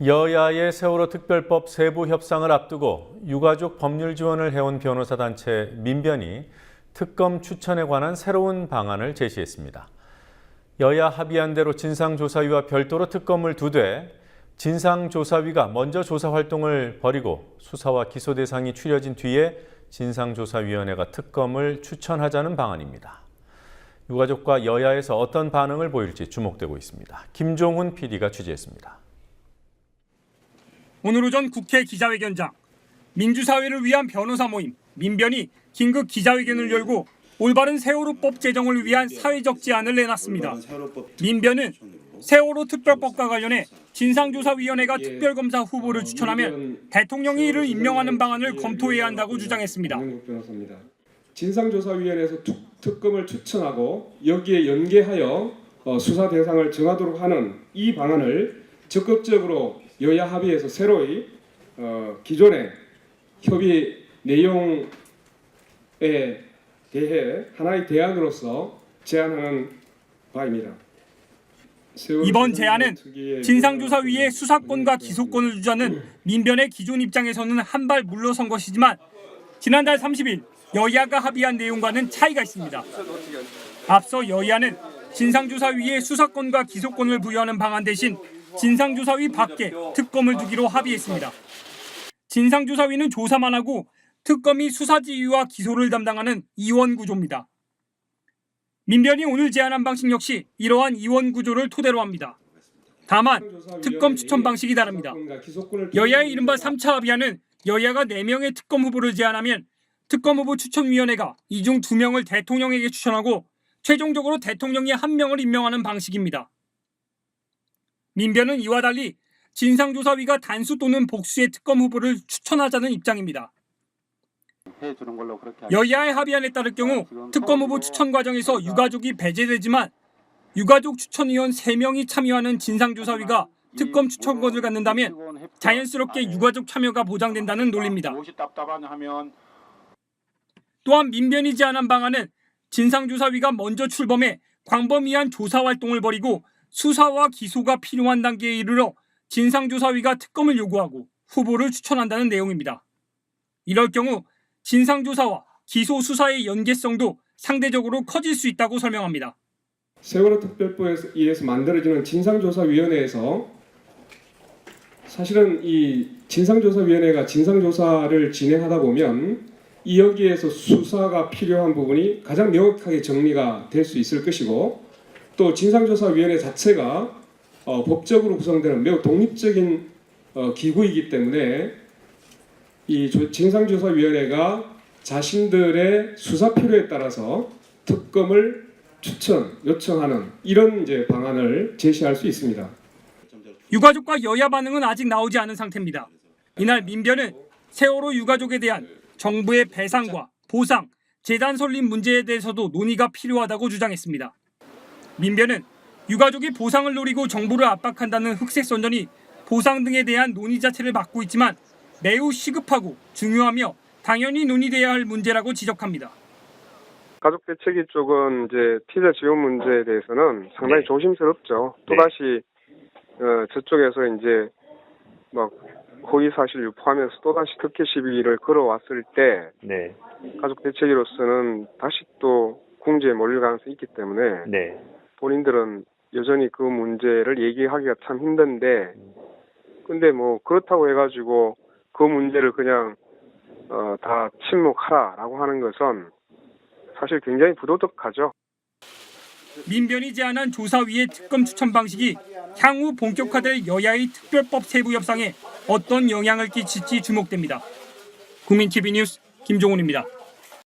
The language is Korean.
여야의 세월호 특별법 세부 협상을 앞두고 유가족 법률 지원을 해온 변호사 단체 민변이 특검 추천에 관한 새로운 방안을 제시했습니다. 여야 합의한 대로 진상조사위와 별도로 특검을 두되 진상조사위가 먼저 조사 활동을 벌이고 수사와 기소 대상이 추려진 뒤에 진상조사위원회가 특검을 추천하자는 방안입니다. 유가족과 여야에서 어떤 반응을 보일지 주목되고 있습니다. 김종훈 PD가 취재했습니다. 오늘 오전 국회 기자회견장, 민주사회를 위한 변호사 모임 민변이 긴급 기자회견을 열고 올바른 세월호법 제정을 위한 사회적 제안을 내놨습니다. 민변은 세월호 특별법과 관련해 진상조사위원회가 특별검사 후보를 추천하면 대통령이 이를 임명하는 방안을 검토해야 한다고 주장했습니다. 진상조사위원회에서 특검을 추천하고 여기에 연계하여 수사 대상을 정하도록 하는 이 방안을 적극적으로 여야 합의해서 새로이 기존의 협의 내용에 대해 하나의 대안으로서 제안하는 바입니다. 이번 제안은 진상조사위의 수사권과 기소권을 주자는 민변의 기존 입장에서는 한 발 물러선 것이지만 지난달 30일 여야가 합의한 내용과는 차이가 있습니다. 앞서 여야는 진상조사위의 수사권과 기소권을 부여하는 방안 대신 진상조사위 밖에 특검을 두기로 합의했습니다. 진상조사위는 조사만 하고 특검이 수사지휘와 기소를 담당하는 이원 구조입니다. 민변이 오늘 제안한 방식 역시 이러한 이원 구조를 토대로 합니다. 다만 특검 추천 방식이 다릅니다. 여야의 이른바 3차 합의안은 여야가 4명의 특검 후보를 제안하면 특검 후보 추천위원회가 이 중 2명을 대통령에게 추천하고 최종적으로 대통령이 1명을 임명하는 방식입니다. 민변은 이와 달리 진상조사위가 단수 또는 복수의 특검 후보를 추천하자는 입장입니다. 여야의 합의안에 따를 경우 특검 후보 추천 과정에서 유가족이 배제되지만 유가족 추천위원 3명이 참여하는 진상조사위가 특검 추천권을 갖는다면 자연스럽게 유가족 참여가 보장된다는 논리입니다. 또한 민변이 제안한 방안은 진상조사위가 먼저 출범해 광범위한 조사 활동을 벌이고 수사와 기소가 필요한 단계에 이르러 진상조사위가 특검을 요구하고 후보를 추천한다는 내용입니다. 이럴 경우 진상조사와 기소 수사의 연계성도 상대적으로 커질 수 있다고 설명합니다. 세월호 특별법에 의해서 만들어지는 진상조사위원회에서 사실은 이 진상조사위원회가 진상조사를 진행하다 보면 이 여기에서 수사가 필요한 부분이 가장 명확하게 정리가 될 수 있을 것이고 또 진상조사위원회 자체가 법적으로 구성되는 매우 독립적인 기구이기 때문에 이 진상조사위원회가 자신들의 수사 필요에 따라서 특검을 요청하는 이런 이제 방안을 제시할 수 있습니다. 유가족과 여야 반응은 아직 나오지 않은 상태입니다. 이날 민변은 세월호 유가족에 대한 정부의 배상과 보상, 재단 설립 문제에 대해서도 논의가 필요하다고 주장했습니다. 민변은 유가족이 보상을 노리고 정부를 압박한다는 흑색 선전이 보상 등에 대한 논의 자체를 막고 있지만 매우 시급하고 중요하며 당연히 논의돼야 할 문제라고 지적합니다. 가족대책위 쪽은 이제 피자 지원 문제에 대해서는 상당히 조심스럽죠. 또다시 저쪽에서 이제 막 허위 사실 유포하면서 또다시 특혜 시비를 걸어왔을 때 가족대책위로서는 다시 또 궁지에 몰릴 가능성이 있기 때문에 본인들은 여전히 그 문제를 얘기하기가 참 힘든데 근데 뭐 그렇다고 해가지고 그 문제를 그냥 다 침묵하라라고 하는 것은 사실 굉장히 부도덕하죠. 민변이 제안한 조사위의 특검 추천 방식이 향후 본격화될 여야의 특별법 세부 협상에 어떤 영향을 끼칠지 주목됩니다. 국민TV 뉴스 김종훈입니다.